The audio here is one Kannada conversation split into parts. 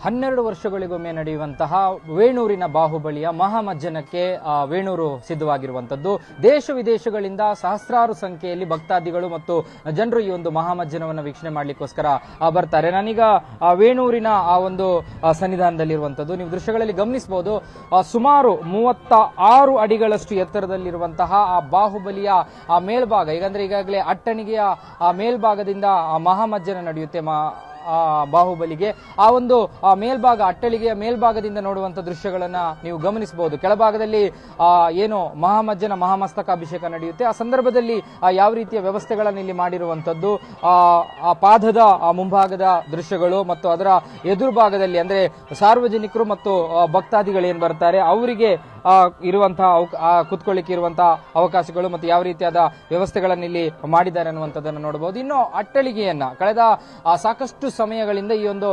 12 ವರ್ಷಗಳಿಗೊಮ್ಮೆ ನಡೆಯುವಂತಹ ವೇಣೂರಿನ ಬಾಹುಬಲಿಯ ಮಹಾಮಜ್ಜನಕ್ಕೆ ವೇಣೂರು ಸಿದ್ಧವಾಗಿರುವಂತದ್ದು. ದೇಶ ವಿದೇಶಗಳಿಂದ ಸಹಸ್ರಾರು ಸಂಖ್ಯೆಯಲ್ಲಿ ಭಕ್ತಾದಿಗಳು ಮತ್ತು ಜನರು ಈ ಒಂದು ಮಹಾಮಜ್ಜನವನ್ನು ವೀಕ್ಷಣೆ ಮಾಡ್ಲಿಕ್ಕೋಸ್ಕರ ಬರ್ತಾರೆ. ನಾನೀಗ ವೇಣೂರಿನ ಆ ಒಂದು ಸನ್ನಿಧಾನದಲ್ಲಿರುವಂತದ್ದು. ನೀವು ದೃಶ್ಯಗಳಲ್ಲಿ ಗಮನಿಸಬಹುದು, ಸುಮಾರು 36 ಅಡಿಗಳಷ್ಟು ಎತ್ತರದಲ್ಲಿರುವಂತಹ ಆ ಬಾಹುಬಲಿಯ ಆ ಮೇಲ್ಭಾಗ, ಈಗಾಗಲೇ ಅಟ್ಟಣಿಗೆಯ ಆ ಮೇಲ್ಭಾಗದಿಂದ ಆ ಮಹಾಮಜ್ಜನ ನಡೆಯುತ್ತೆ. ಬಾಹುಬಲಿಗೆ ಆ ಒಂದು ಮೇಲ್ಭಾಗ, ಅಟ್ಟಳಿಗೆಯ ಮೇಲ್ಭಾಗದಿಂದ ನೋಡುವಂತ ದೃಶ್ಯಗಳನ್ನ ನೀವು ಗಮನಿಸಬಹುದು. ಕೆಳಭಾಗದಲ್ಲಿ ಏನು ಮಹಾಮಜ್ಜನ ಮಹಾಮಸ್ತಕಾಭಿಷೇಕ ನಡೆಯುತ್ತೆ. ಆ ಸಂದರ್ಭದಲ್ಲಿ ಯಾವ ರೀತಿಯ ವ್ಯವಸ್ಥೆಗಳನ್ನು ಇಲ್ಲಿ ಮಾಡಿರುವಂತದ್ದು, ಆ ಪಾದದ ಮುಂಭಾಗದ ದೃಶ್ಯಗಳು ಮತ್ತು ಅದರ ಎದುರು ಭಾಗದಲ್ಲಿ ಅಂದ್ರೆ ಸಾರ್ವಜನಿಕರು ಮತ್ತು ಭಕ್ತಾದಿಗಳೇನು ಬರ್ತಾರೆ ಅವರಿಗೆ ಇರುವಂತಹ ಕುತ್ಕೊಳ್ಳಿಕ್ಕೆ ಇರುವಂತಹ ಅವಕಾಶಗಳು ಮತ್ತು ಯಾವ ರೀತಿಯಾದ ವ್ಯವಸ್ಥೆಗಳನ್ನು ಇಲ್ಲಿ ಮಾಡಿದ್ದಾರೆ ಅನ್ನುವಂಥದ್ದನ್ನು ನೋಡಬಹುದು. ಇನ್ನು ಅಟ್ಟಳಿಗೆಯನ್ನ ಕಳೆದ ಸಾಕಷ್ಟು ಸಮಯಗಳಿಂದ ಈ ಒಂದು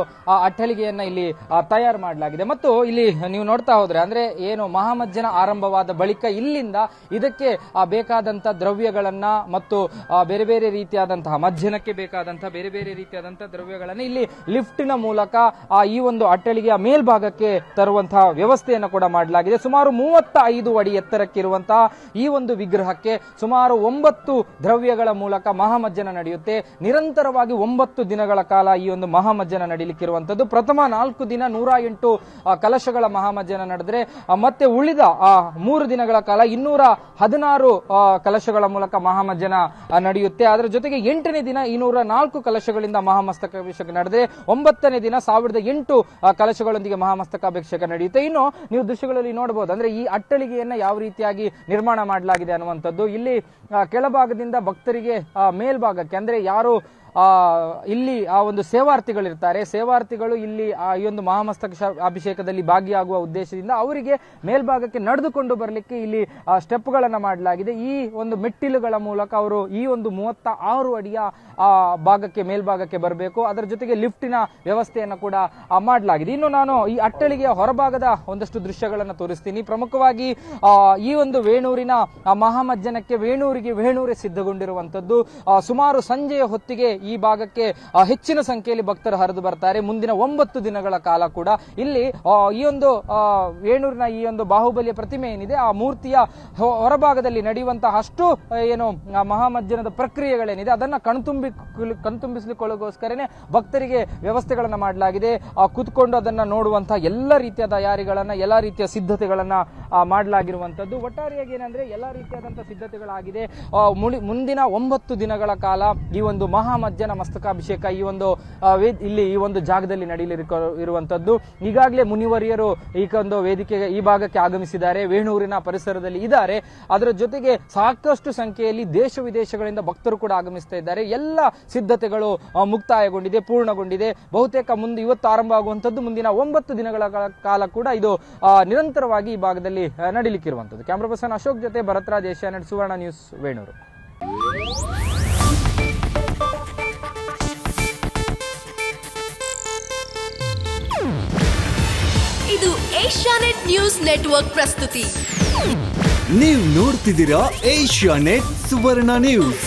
ಅಟ್ಟಳಿಗೆಯನ್ನ ಇಲ್ಲಿ ತಯಾರು ಮಾಡಲಾಗಿದೆ. ಮತ್ತು ಇಲ್ಲಿ ನೀವು ನೋಡ್ತಾ ಹೋದ್ರೆ ಅಂದ್ರೆ ಏನು ಮಹಾಮಜ್ಜನ ಆರಂಭವಾದ ಬಳಿಕ ಇಲ್ಲಿಂದ ಇದಕ್ಕೆ ಬೇಕಾದಂತ ದ್ರವ್ಯಗಳನ್ನ ಮತ್ತು ಬೇರೆ ಬೇರೆ ರೀತಿಯಾದಂತಹ ಮಜ್ಜನಕ್ಕೆ ಬೇಕಾದಂತಹ ಬೇರೆ ಬೇರೆ ರೀತಿಯಾದಂತಹ ದ್ರವ್ಯಗಳನ್ನ ಇಲ್ಲಿ ಲಿಫ್ಟಿನ ಮೂಲಕ ಈ ಒಂದು ಅಟ್ಟಳಿಗೆಯ ಮೇಲ್ಭಾಗಕ್ಕೆ ತರುವಂತಹ ವ್ಯವಸ್ಥೆಯನ್ನು ಕೂಡ ಮಾಡಲಾಗಿದೆ. ಸುಮಾರು 35 ಅಡಿ ಎತ್ತರಕ್ಕಿರುವಂತಹ ಈ ಒಂದು ವಿಗ್ರಹಕ್ಕೆ ಸುಮಾರು 9 ದ್ರವ್ಯಗಳ ಮೂಲಕ ಮಹಾಮಜ್ಜನ ನಡೆಯುತ್ತೆ. ನಿರಂತರವಾಗಿ 9 ದಿನಗಳ ಕಾಲ ಈ ಒಂದು ಮಹಾಮಜ್ಜನ ನಡೀಲಿಕ್ಕಿರುವಂತದ್ದು. ಪ್ರಥಮ 4 ದಿನ 108 ಕಲಶಗಳ ಮಹಾಮಜ್ಜನ ನಡೆದ್ರೆ ಮತ್ತೆ ಉಳಿದ 3 ದಿನಗಳ ಕಾಲ 216 ಕಲಶಗಳ ಮೂಲಕ ಮಹಾಮಜ್ಜನ ನಡೆಯುತ್ತೆ. ಅದರ ಜೊತೆಗೆ 8ನೇ ದಿನ 204 ಕಲಶಗಳಿಂದ ಮಹಾಮಸ್ತಕಾಭಿಷೇಕ ನಡೆದ್ರೆ 9ನೇ ದಿನ 1008 ಕಲಶಗಳೊಂದಿಗೆ ಮಹಾಮಸ್ತಕಾಭಿಷೇಕ ನಡೆಯುತ್ತೆ. ಇನ್ನು ನೀವು ದೃಶ್ಯಗಳಲ್ಲಿ ನೋಡಬಹುದು ಅಂದ್ರೆ ಈ ಅಟ್ಟಳಿಗೆಯನ್ನ ಯಾವ ರೀತಿಯಾಗಿ ನಿರ್ಮಾಣ ಮಾಡಲಾಗಿದೆ ಅನ್ನುವಂಥದ್ದು. ಇಲ್ಲಿ ಕೆಳಭಾಗದಿಂದ ಭಕ್ತರಿಗೆ ಮೇಲ್ಭಾಗಕ್ಕೆ ಅಂದ್ರೆ ಯಾರು ಇಲ್ಲಿ ಆ ಒಂದು ಸೇವಾರ್ಥಿಗಳಿರ್ತಾರೆ, ಸೇವಾರ್ಥಿಗಳು ಇಲ್ಲಿ ಈ ಒಂದು ಮಹಾಮಸ್ತಕ ಅಭಿಷೇಕದಲ್ಲಿ ಭಾಗಿಯಾಗುವ ಉದ್ದೇಶದಿಂದ ಅವರಿಗೆ ಮೇಲ್ಭಾಗಕ್ಕೆ ನಡೆದುಕೊಂಡು ಬರಲಿಕ್ಕೆ ಇಲ್ಲಿ ಸ್ಟೆಪ್ಗಳನ್ನ ಮಾಡಲಾಗಿದೆ. ಈ ಒಂದು ಮೆಟ್ಟಿಲುಗಳ ಮೂಲಕ ಅವರು ಈ ಒಂದು 36 ಅಡಿಯ ಭಾಗಕ್ಕೆ ಮೇಲ್ಭಾಗಕ್ಕೆ ಬರಬೇಕು. ಅದರ ಜೊತೆಗೆ ಲಿಫ್ಟಿನ ವ್ಯವಸ್ಥೆಯನ್ನು ಕೂಡ ಮಾಡಲಾಗಿದೆ. ಇನ್ನು ನಾನು ಈ ಅಟ್ಟಳಿಗೆಯ ಹೊರಭಾಗದ ಒಂದಷ್ಟು ದೃಶ್ಯಗಳನ್ನು ತೋರಿಸ್ತೀನಿ. ಪ್ರಮುಖವಾಗಿ ಈ ಒಂದು ವೇಣೂರಿನ ಮಹಾಮಜ್ಜನಕ್ಕೆ ವೇಣೂರೇ ಸಿದ್ಧಗೊಂಡಿರುವಂತದ್ದು. ಸುಮಾರು ಸಂಜೆಯ ಹೊತ್ತಿಗೆ ಈ ಭಾಗಕ್ಕೆ ಹೆಚ್ಚಿನ ಸಂಖ್ಯೆಯಲ್ಲಿ ಭಕ್ತರು ಹರಿದು ಬರ್ತಾರೆ. ಮುಂದಿನ 9 ದಿನಗಳ ಕಾಲ ಕೂಡ ಇಲ್ಲಿ ಈ ಒಂದು ವೇಣೂರಿನ ಈ ಒಂದು ಬಾಹುಬಲಿಯ ಪ್ರತಿಮೆ ಏನಿದೆ ಆ ಮೂರ್ತಿಯ ಹೊರಭಾಗದಲ್ಲಿ ನಡೆಯುವಂತಹ ಅಷ್ಟು ಏನು ಮಹಾಮಜ್ಜನದ ಪ್ರಕ್ರಿಯೆಗಳೇನಿದೆ ಅದನ್ನ ಕಣ್ತುಂಬಿಸಲಿಕ್ಕೋಸ್ಕರನೇ ಭಕ್ತರಿಗೆ ವ್ಯವಸ್ಥೆಗಳನ್ನ ಮಾಡಲಾಗಿದೆ. ಕೂತ್ಕೊಂಡು ಅದನ್ನ ನೋಡುವಂತಹ ಎಲ್ಲ ರೀತಿಯ ತಯಾರಿಗಳನ್ನ, ಎಲ್ಲ ರೀತಿಯ ಸಿದ್ಧತೆಗಳನ್ನ ಮಾಡಲಾಗಿರುವಂತದ್ದು. ಒಟ್ಟಾರೆಯಾಗಿ ಏನಂದ್ರೆ ಎಲ್ಲ ರೀತಿಯಾದಂತಹ ಸಿದ್ಧತೆಗಳಾಗಿದೆ. ಮುಂದಿನ 9 ದಿನಗಳ ಕಾಲ ಈ ಒಂದು ಮಹಾಮಜ್ಜನ ಮಸ್ತಕಾಭಿಷೇಕ ಈ ಒಂದು ಇಲ್ಲಿ ಈ ಒಂದು ಜಾಗದಲ್ಲಿ ನಡೆಯಲಿರುವಂತದ್ದು. ಈಗಾಗಲೇ ಮುನಿವರಿಯರು ಈ ಒಂದು ವೇದಿಕೆಗೆ ಈ ಭಾಗಕ್ಕೆ ಆಗಮಿಸಿದ್ದಾರೆ, ವೇಣೂರಿನ ಪರಿಸರದಲ್ಲಿ ಇದ್ದಾರೆ. ಅದರ ಜೊತೆಗೆ ಸಾಕಷ್ಟು ಸಂಖ್ಯೆಯಲ್ಲಿ ದೇಶ ವಿದೇಶಗಳಿಂದ ಭಕ್ತರು ಕೂಡ ಆಗಮಿಸ್ತಾ ಇದ್ದಾರೆ. ಎಲ್ಲ ಸಿದ್ಧತೆಗಳು ಮುಕ್ತಾಯಗೊಂಡಿದೆ, ಪೂರ್ಣಗೊಂಡಿದೆ. ಬಹುತೇಕ ಇವತ್ತು ಆರಂಭ ಆಗುವಂತದ್ದು ಮುಂದಿನ 9 ದಿನಗಳ ಕಾಲ ಕೂಡ ಇದು ನಿರಂತರವಾಗಿ ಈ ಭಾಗದಲ್ಲಿ ನಡೀಲಿಕ್ಕಿರುವಂತದ್ದು. ಕ್ಯಾಮ್ರಾ ಪರ್ಸನ್ ಅಶೋಕ್ ಜೊತೆ ಭರತ್ರಾಜ್, ಏಷ್ಯಾನೆಟ್ ಸುವರ್ಣ ನ್ಯೂಸ್, ವೇಣೂರು. ಇದು ಏಷ್ಯಾನೆಟ್ ನ್ಯೂಸ್ ನೆಟ್ವರ್ಕ್ ಪ್ರಸ್ತುತಿ. ನೀವು ನೋಡ್ತಿದ್ದೀರಾ ಏಷ್ಯಾನೆಟ್ ಸುವರ್ಣ ನ್ಯೂಸ್.